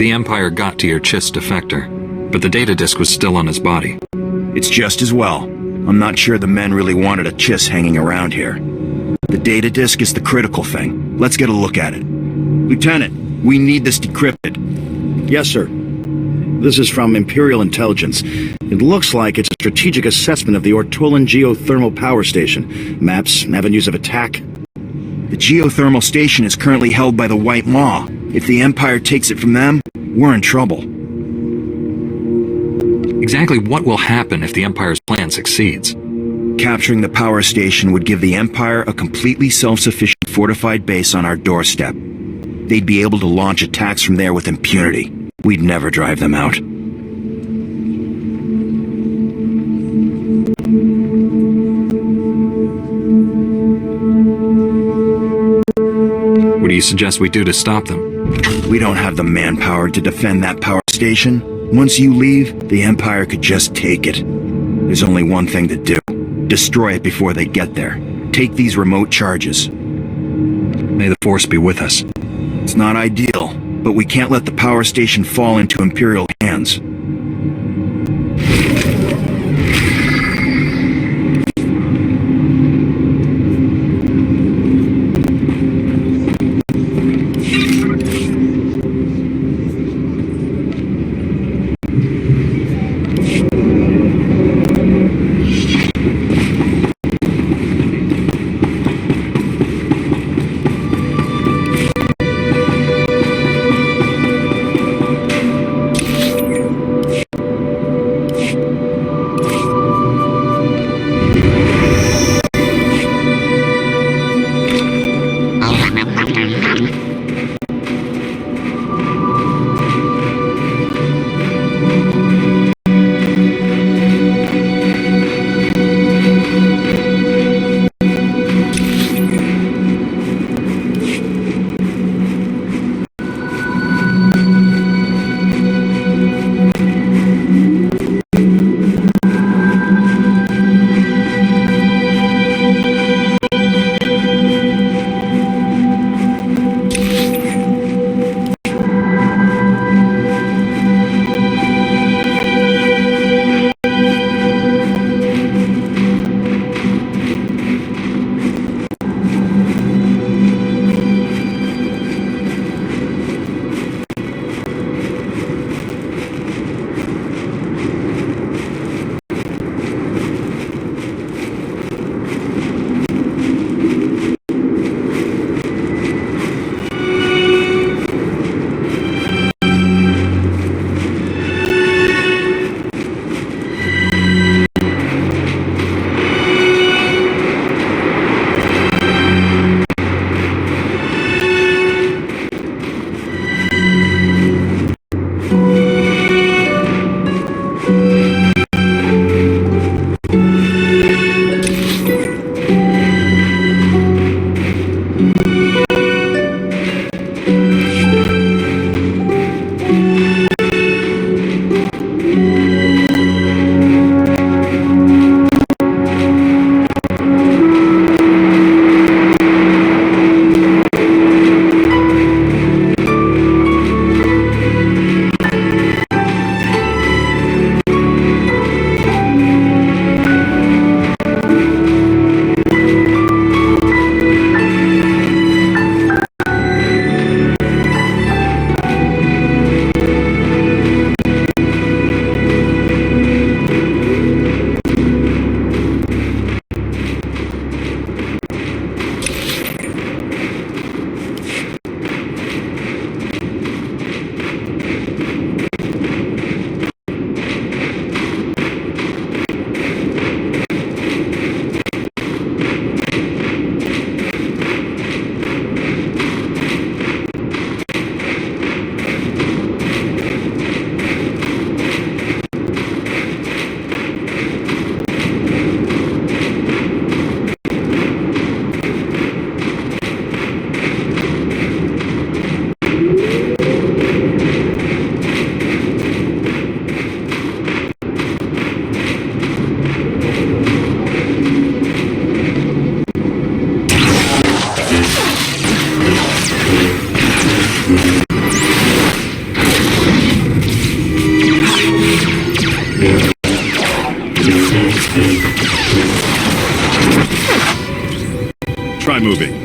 The Empire got to your Chiss defector, but the data disk was still on his body. It's just as well. I'm not sure the men really wanted a Chiss hanging around here. The data disk is the critical thing. Let's get a look at it. Lieutenant, we need this decrypted. Yes, sir. This is from Imperial Intelligence. It looks like it's a strategic assessment of the Ortolan geothermal power station. Maps, avenues of attack. The geothermal station is currently held by the White Maw. If the Empire takes it from them, we're in trouble. Exactly what will happen if the Empire's plan succeeds? Capturing the power station would give the Empire a completely self-sufficient fortified base on our doorstep. They'd be able to launch attacks from there with impunity. We'd never drive them out. What do you suggest we do to stop them? We don't have the manpower to defend that power station. Once you leave, the Empire could just take it. There's only one thing to do. Destroy it before they get there. Take these remote charges. May the Force be with us. It's not ideal, but we can't let the power station fall into Imperial hands. Try moving.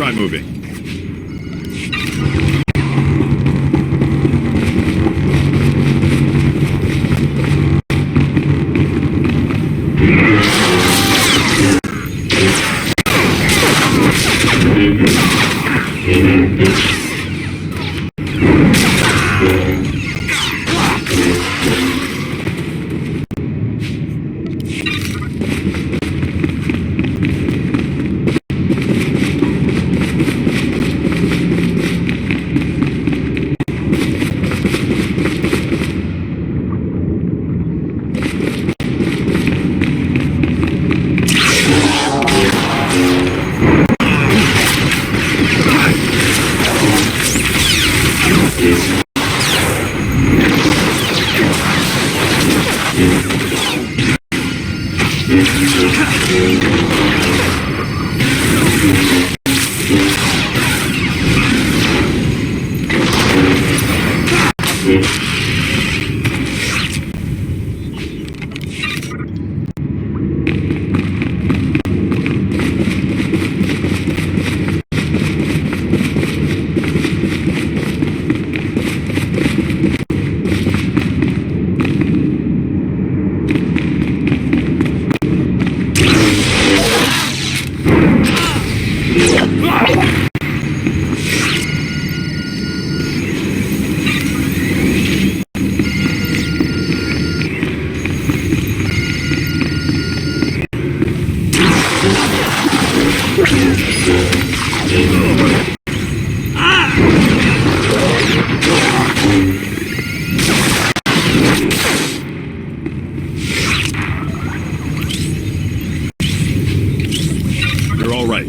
try moving. You're all right.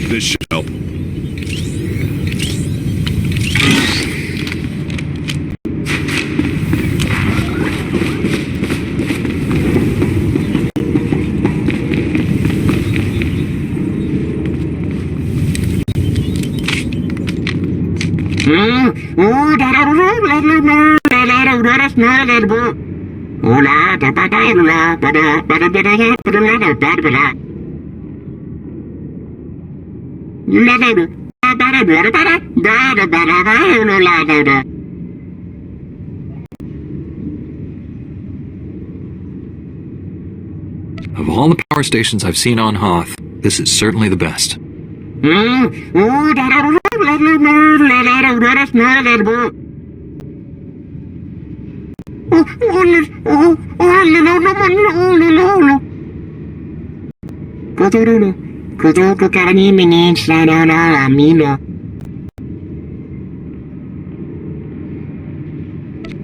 This should help. Of all the power stations I've seen on Hoth, this is certainly the best.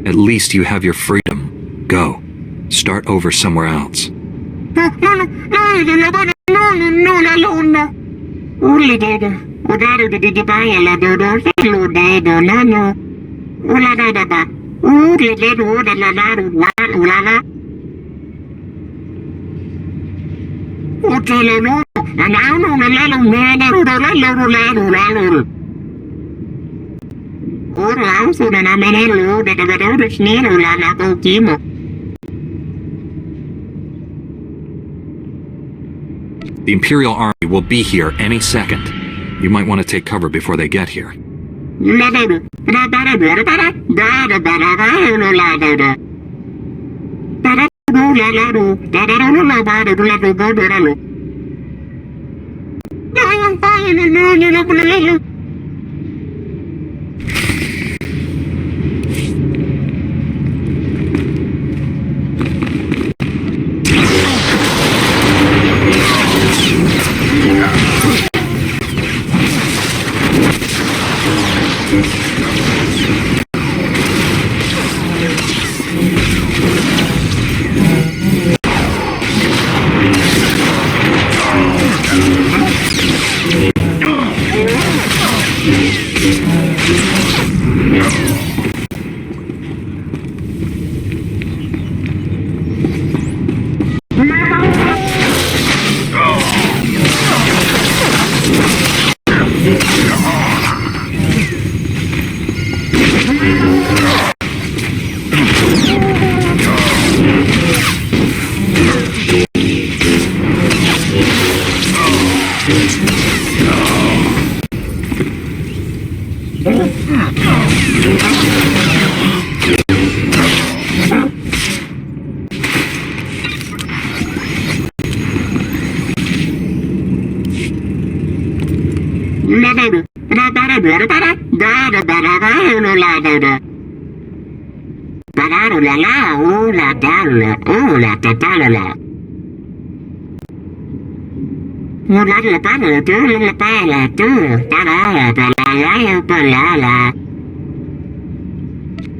At least you have your freedom. Go. Start over somewhere else. The Imperial Army will be here any second. You might want to take cover before they get here.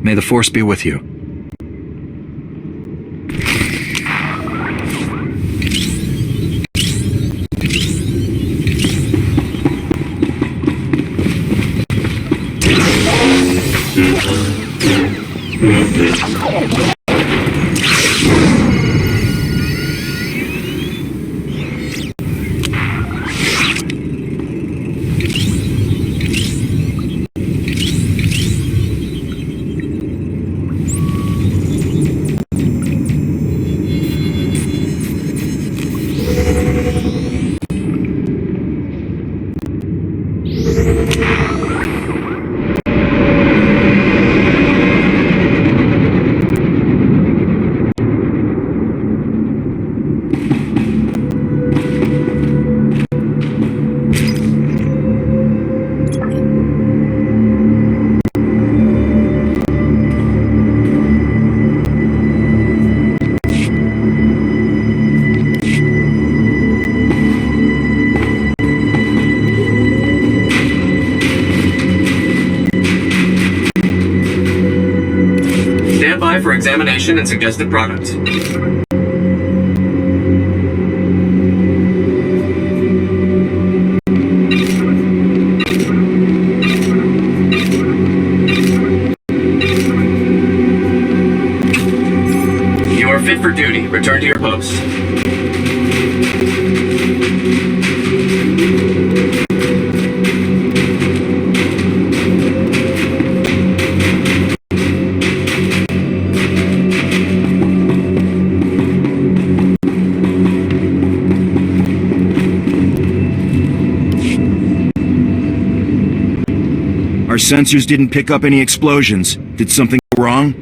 May the Force be with you. by for examination and suggested product. You are fit for duty. Return to your post. Our sensors didn't pick up any explosions. Did something go wrong?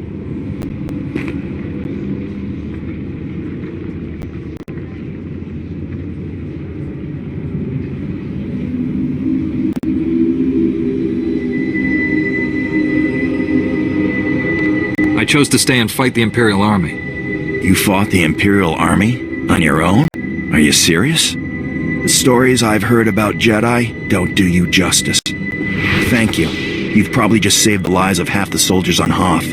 I chose to stay and fight the Imperial Army. You fought the Imperial Army? On your own? Are you serious? The stories I've heard about Jedi don't do you justice. Thank you. You've probably just saved the lives of half the soldiers on Hoth.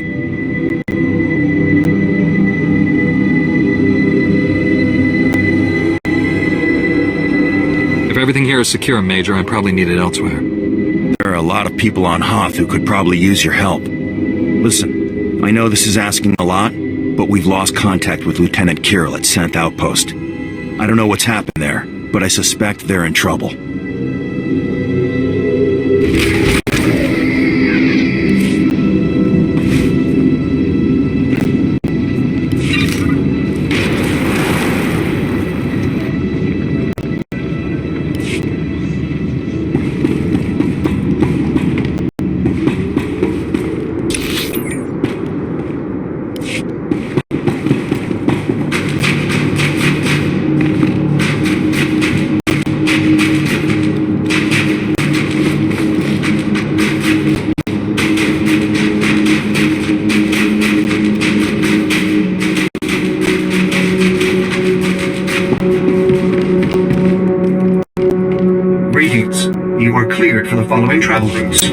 If everything here is secure, Major, I'm probably needed elsewhere. There are a lot of people on Hoth who could probably use your help. Listen, I know this is asking a lot, but we've lost contact with Lieutenant Kirill at 10th Outpost. I don't know what's happened there, but I suspect they're in trouble. You are cleared for the following travel routes.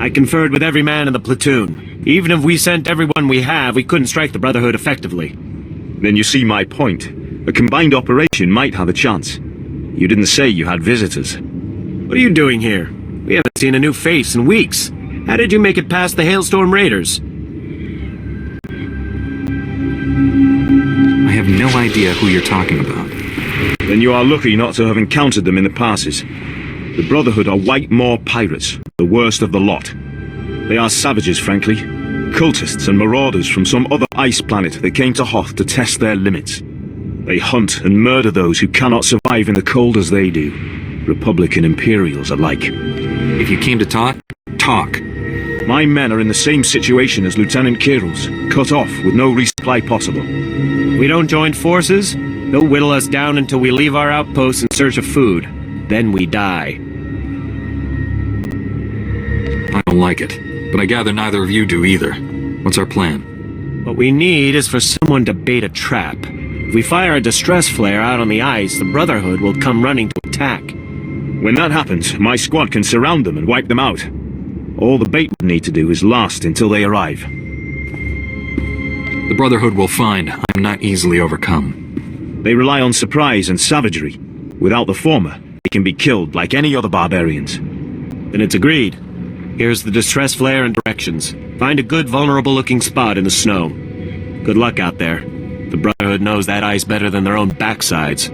I conferred with every man in the platoon. Even if we sent everyone we have, we couldn't strike the Brotherhood effectively. Then you see my point. A combined operation might have a chance. You didn't say you had visitors. What are you doing here? We haven't seen a new face in weeks. How did you make it past the Hailstorm Raiders? I have no idea who you're talking about. Then you are lucky not to have encountered them in the passes. The Brotherhood are White Moor pirates, the worst of the lot. They are savages, frankly. Cultists and marauders from some other ice planet that came to Hoth to test their limits. They hunt and murder those who cannot survive in the cold as they do. Republic and Imperials alike. If you came to talk, talk. My men are in the same situation as Lieutenant Kirill's, cut off with no resupply possible. We don't join forces? They'll whittle us down until we leave our outposts in search of food. Then we die. I don't like it, but I gather neither of you do either. What's our plan? What we need is for someone to bait a trap. If we fire a distress flare out on the ice, the Brotherhood will come running to attack. When that happens, my squad can surround them and wipe them out. All the bait would need to do is last until they arrive. The Brotherhood will find I am not easily overcome. They rely on surprise and savagery. Without the former, they can be killed like any other barbarians. Then it's agreed. Here's the distress flare and directions. Find a good vulnerable-looking spot in the snow. Good luck out there. The Brotherhood knows that ice better than their own backsides.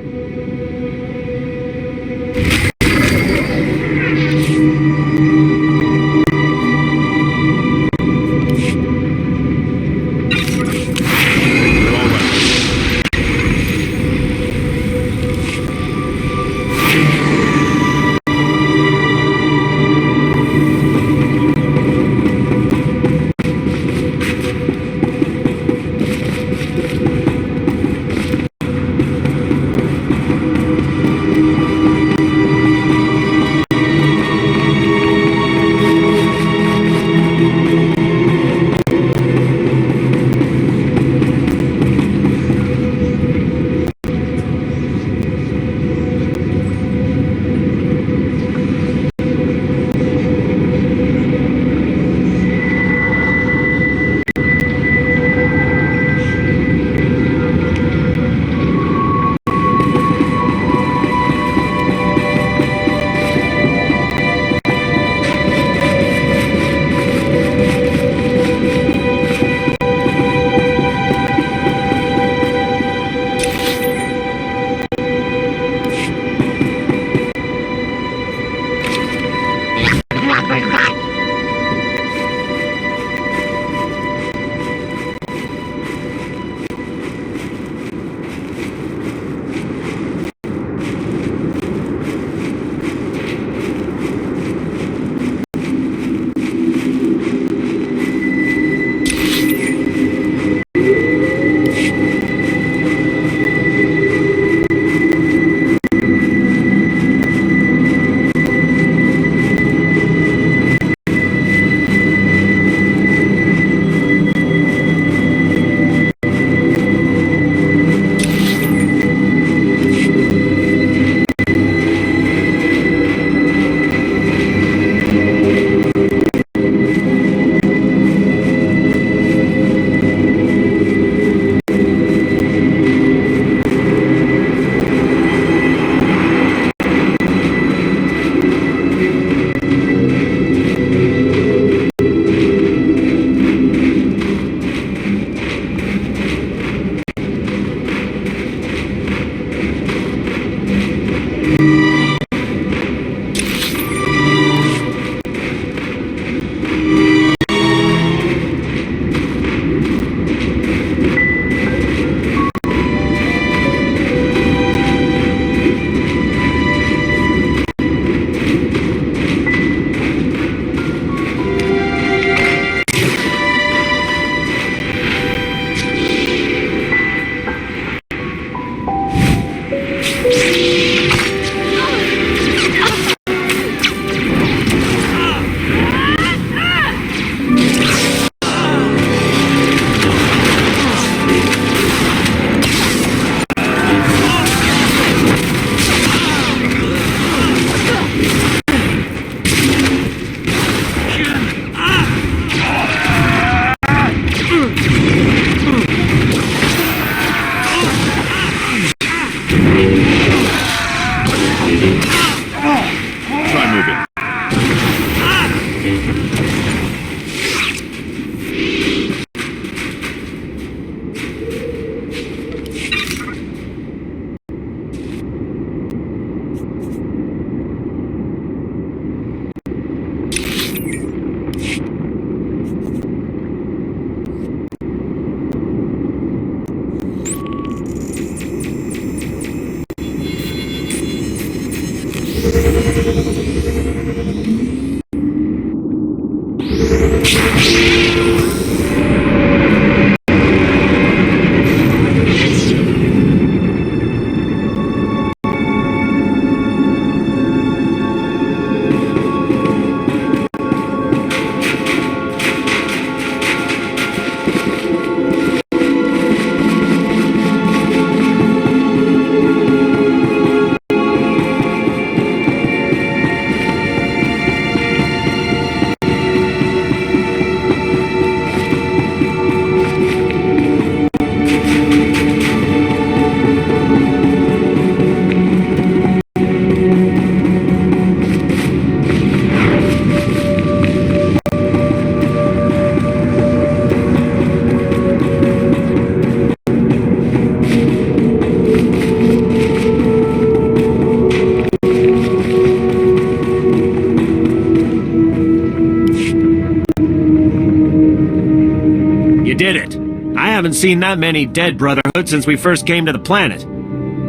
did it. I haven't seen that many dead Brotherhood since we first came to the planet.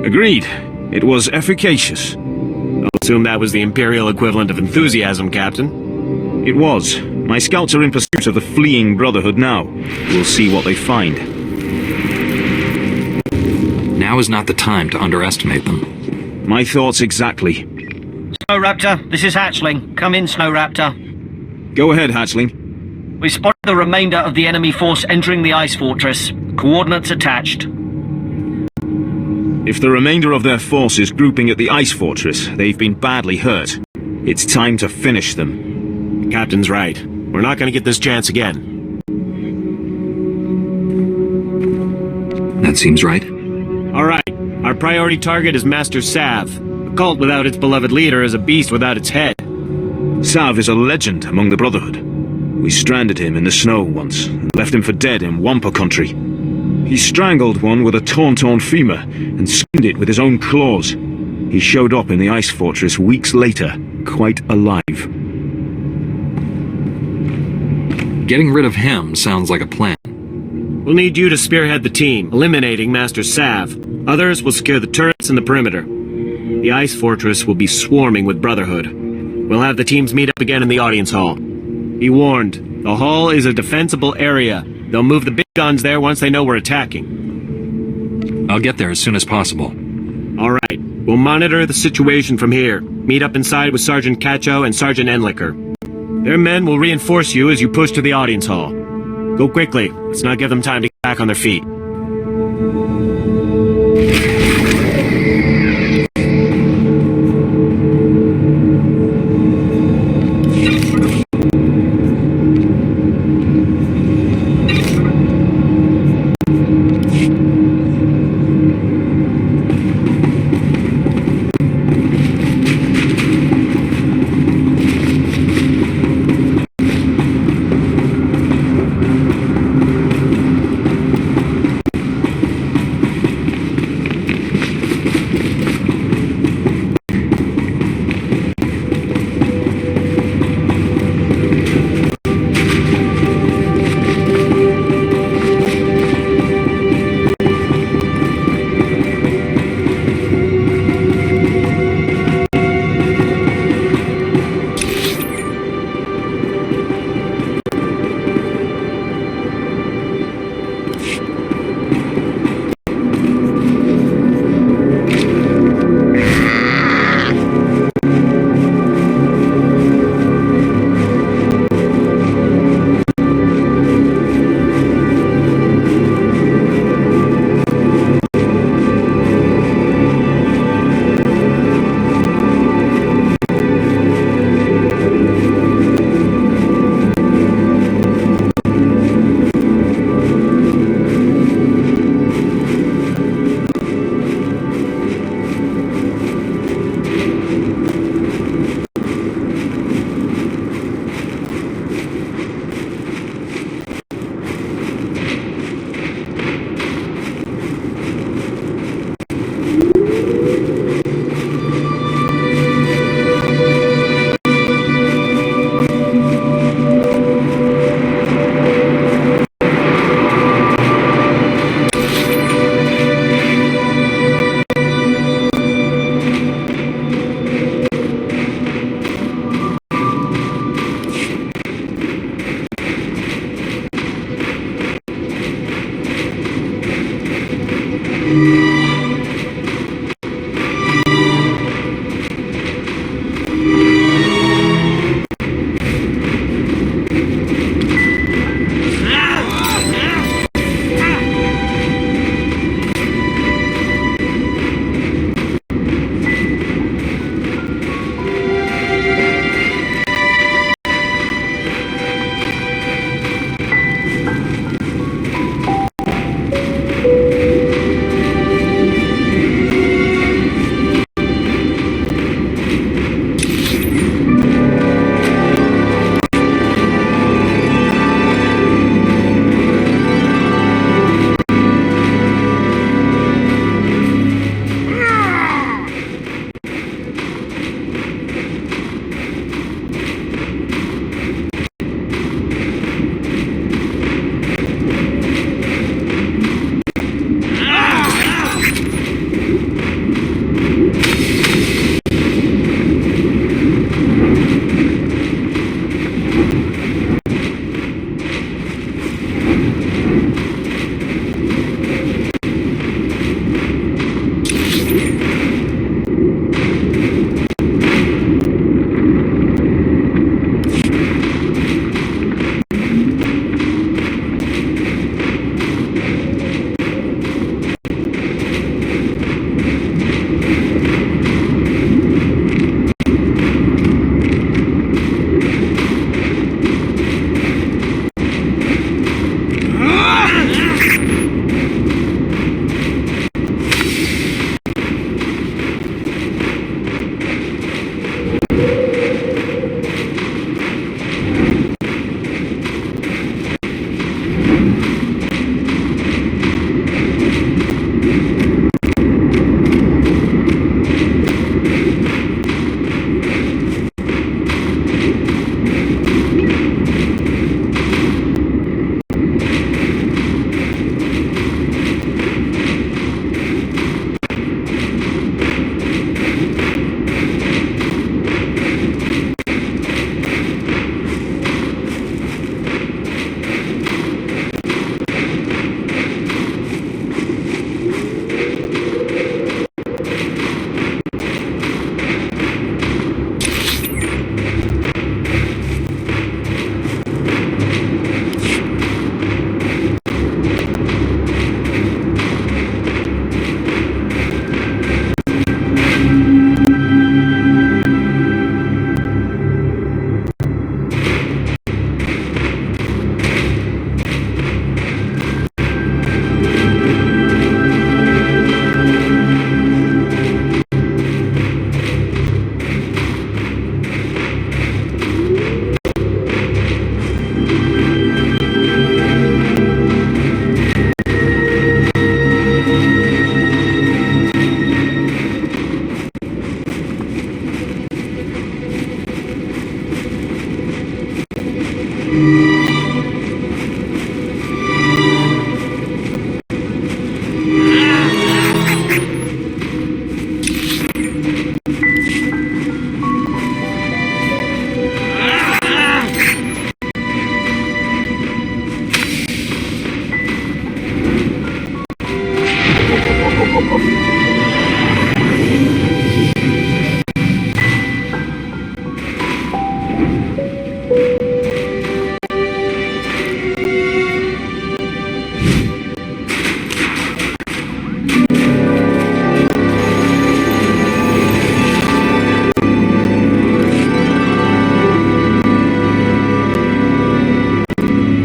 Agreed. It was efficacious. I'll assume that was the Imperial equivalent of enthusiasm, Captain. It was. My scouts are in pursuit of the fleeing Brotherhood now. We'll see what they find. Now is not the time to underestimate them. My thoughts exactly. Snowraptor, this is Hatchling. Come in, Snowraptor. Go ahead, Hatchling. We spotted the remainder of the enemy force entering the ice fortress. Coordinates attached. If the remainder of their force is grouping at the ice fortress, they've been badly hurt. It's time to finish them. Captain's right. We're not gonna get this chance again. That seems right. Alright, our priority target is Master Sav. A cult without its beloved leader is a beast without its head. Sav is a legend among the Brotherhood. We stranded him in the snow once, and left him for dead in Wampa country. He strangled one with a torn femur, and skinned it with his own claws. He showed up in the ice fortress weeks later, quite alive. Getting rid of him sounds like a plan. We'll need you to spearhead the team, eliminating Master Sav. Others will secure the turrets and the perimeter. The ice fortress will be swarming with Brotherhood. We'll have the teams meet up again in the audience hall. Be warned, the hall is a defensible area. They'll move the big guns there once they know we're attacking. I'll get there as soon as possible. Alright, we'll monitor the situation from here. Meet up inside with Sergeant Cacho and Sergeant Enlicker. Their men will reinforce you as you push to the audience hall. Go quickly. Let's not give them time to get back on their feet.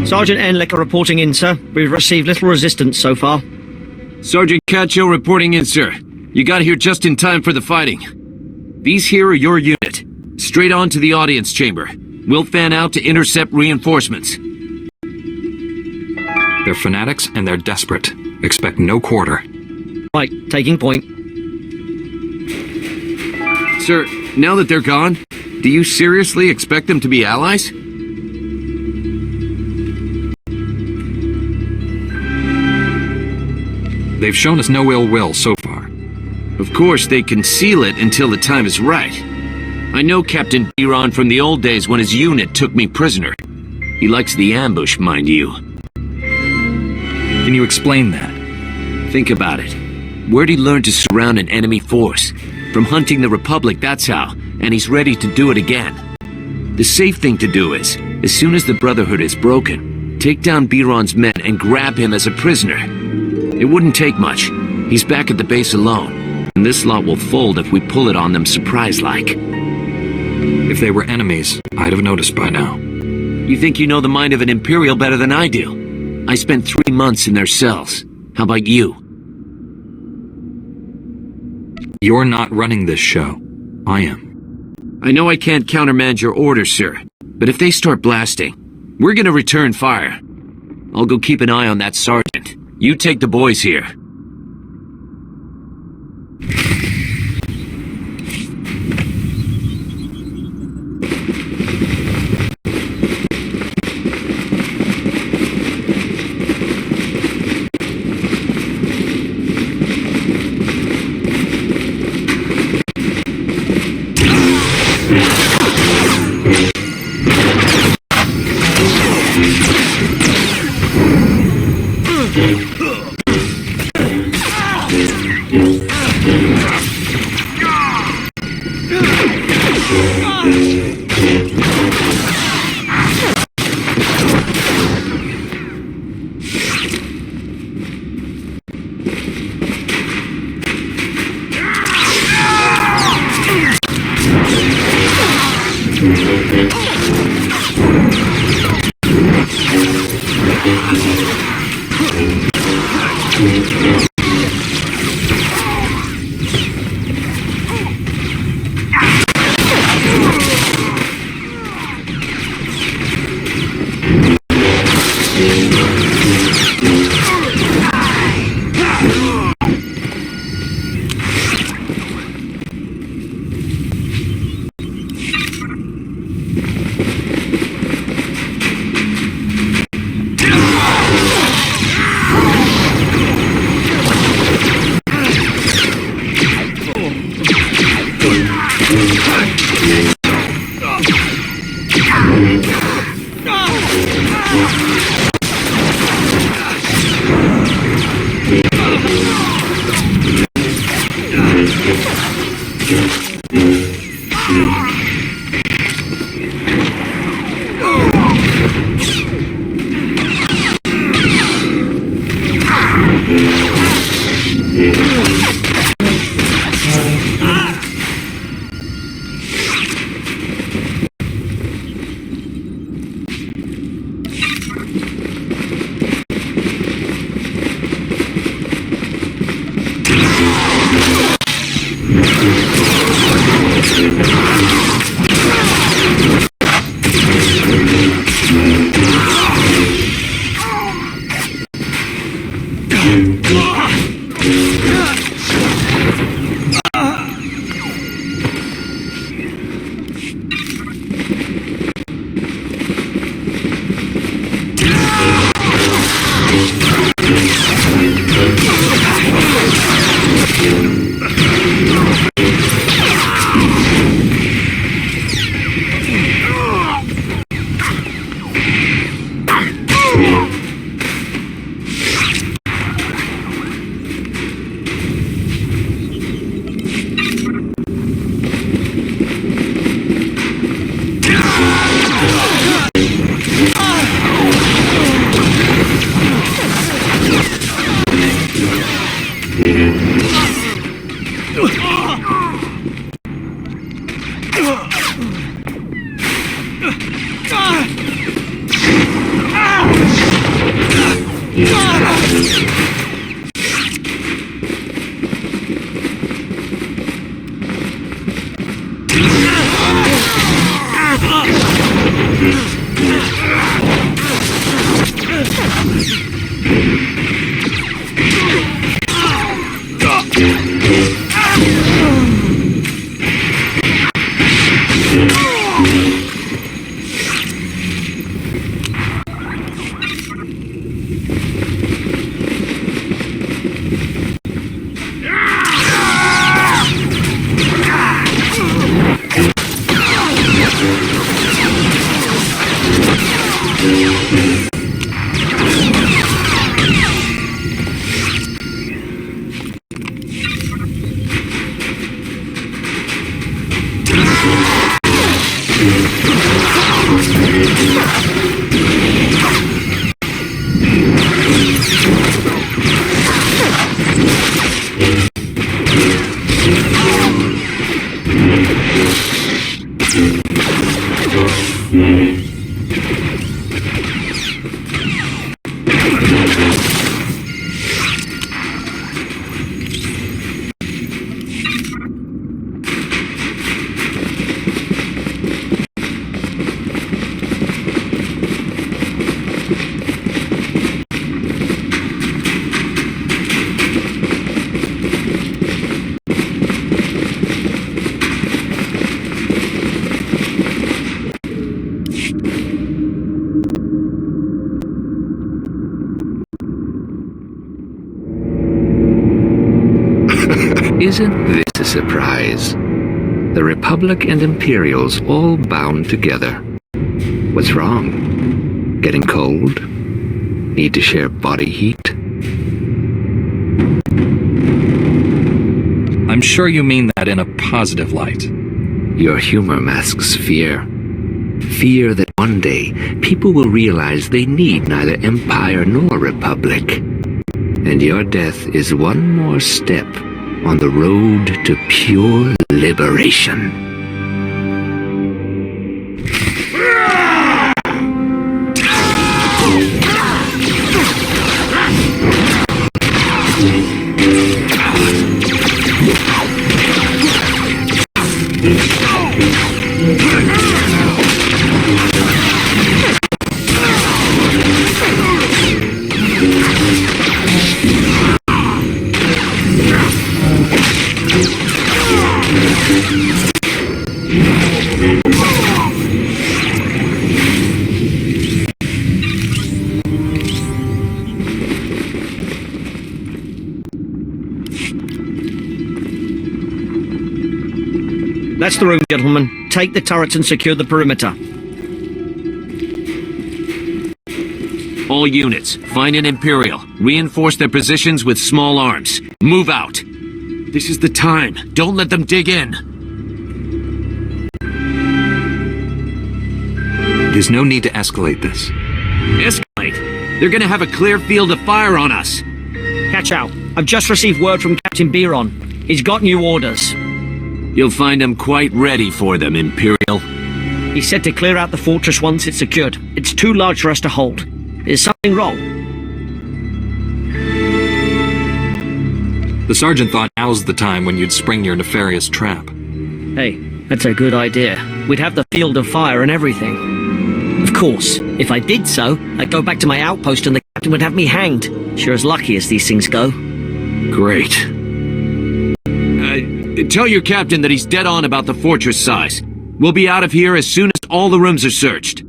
Sergeant Enlicker reporting in, sir. We've received little resistance so far. Sergeant Cacho reporting in, sir. You got here just in time for the fighting. These here are your unit. Straight on to the audience chamber. We'll fan out to intercept reinforcements. They're fanatics and they're desperate. Expect no quarter. Right, taking point. Sir, now that they're gone, do you seriously expect them to be allies? They've shown us no ill will so far. Of course, they conceal it until the time is right. I know Captain Biron from the old days when his unit took me prisoner. He likes the ambush, mind you. Can you explain that? Think about it. Where'd he learn to surround an enemy force? From hunting the Republic, that's how. And he's ready to do it again. The safe thing to do is, as soon as the Brotherhood is broken, take down Biron's men and grab him as a prisoner. It wouldn't take much. He's back at the base alone. And this lot will fold if we pull it on them surprise-like. If they were enemies, I'd have noticed by now. You think you know the mind of an Imperial better than I do? I spent 3 months in their cells. How about you? You're not running this show. I am. I know I can't countermand your orders, sir. But if they start blasting, we're gonna return fire. I'll go keep an eye on that sergeant. You take the boys here. Isn't this a surprise? The Republic and Imperials all bound together. What's wrong? Getting cold? Need to share body heat? I'm sure you mean that in a positive light. Your humor masks fear. Fear that one day people will realize they need neither Empire nor Republic. And your death is one more step on the road to pure liberation. That's the room, gentlemen. Take the turrets and secure the perimeter. All units, find an Imperial. Reinforce their positions with small arms. Move out. This is the time. Don't let them dig in. There's no need to escalate this. Escalate? They're gonna have a clear field of fire on us. Catch out. I've just received word from Captain Biron. He's got new orders. You'll find them quite ready for them, Imperial. He said to clear out the fortress once it's secured. It's too large for us to hold. Is something wrong? The sergeant thought now's the time when you'd spring your nefarious trap. Hey, that's a good idea. We'd have the field of fire and everything. Of course, if I did so, I'd go back to my outpost and the captain would have me hanged. Sure as lucky as these things go. Great. Tell your captain that he's dead on about the fortress size. We'll be out of here as soon as all the rooms are searched.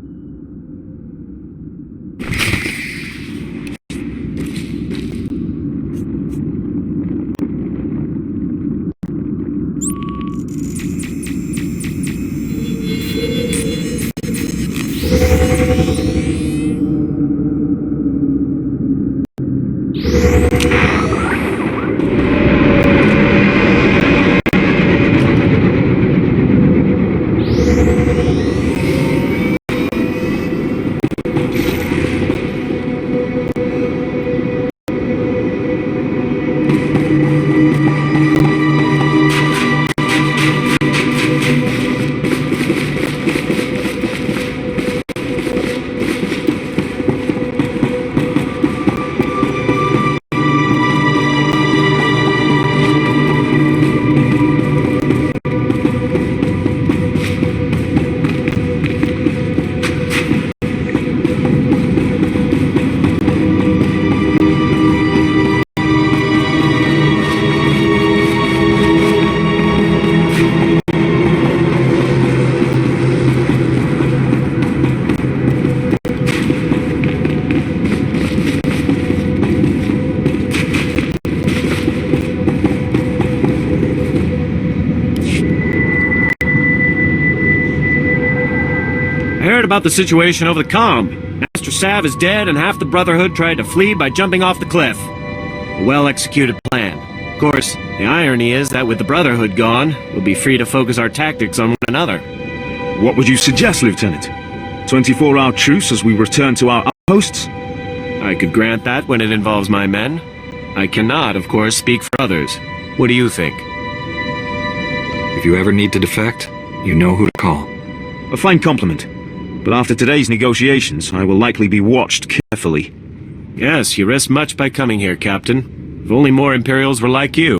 about the situation over the comm? Master Sav is dead and half the Brotherhood tried to flee by jumping off the cliff. A well-executed plan. Of course, the irony is that with the Brotherhood gone, we'll be free to focus our tactics on one another. What would you suggest, Lieutenant? 24-hour truce as we return to our outposts? I could grant that when it involves my men. I cannot, of course, speak for others. What do you think? If you ever need to defect, you know who to call. A fine compliment. But after today's negotiations, I will likely be watched carefully. Yes, you risk much by coming here, Captain. If only more Imperials were like you.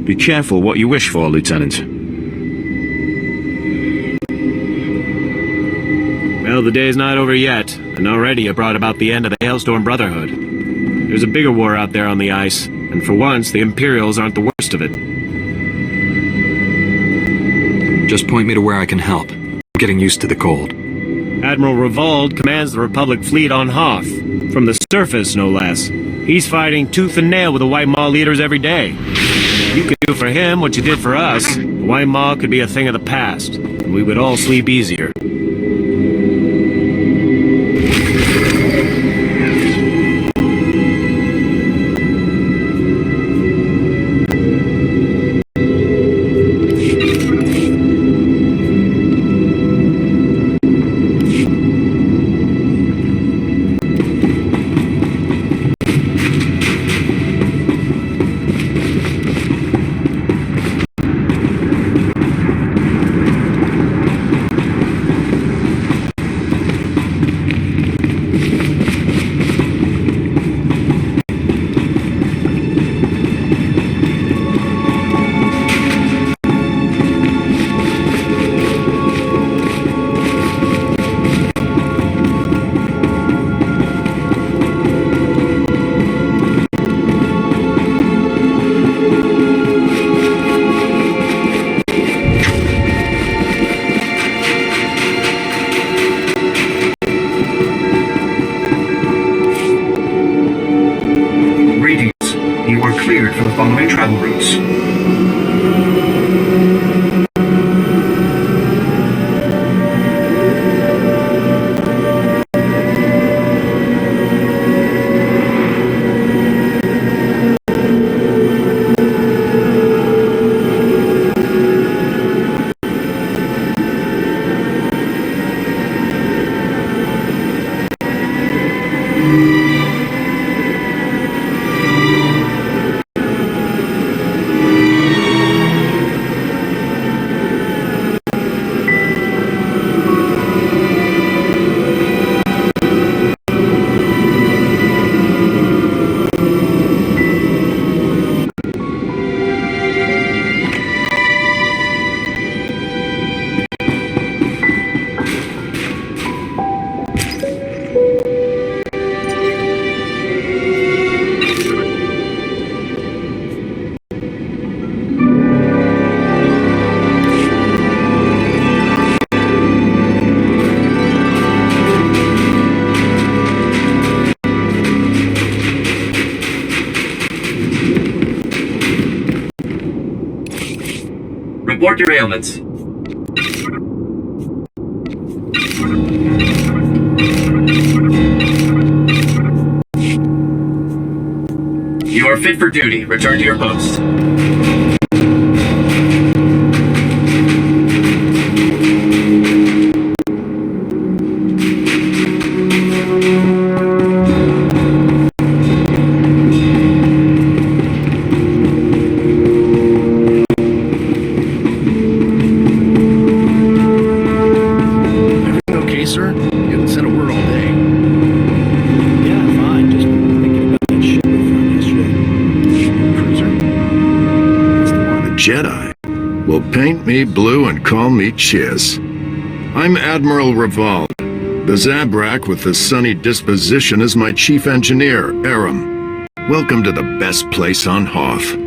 Be careful what you wish for, Lieutenant. Well, the day's not over yet, and already it brought about the end of the Hailstorm Brotherhood. There's a bigger war out there on the ice, and for once, the Imperials aren't the worst of it. Just point me to where I can help. I'm getting used to the cold. Admiral Revold commands the Republic fleet on Hoth. From the surface, no less. He's fighting tooth and nail with the White Maw leaders every day. You could do for him what you did for us. The White Maw could be a thing of the past, and we would all sleep easier. Cleared for the following travel routes. Report your ailments. You are fit for duty. Return to your post. Jedi. Well, paint me blue and call me Chiz. I'm Admiral Revold. The Zabrak with the sunny disposition is my chief engineer, Aram. Welcome to the best place on Hoth.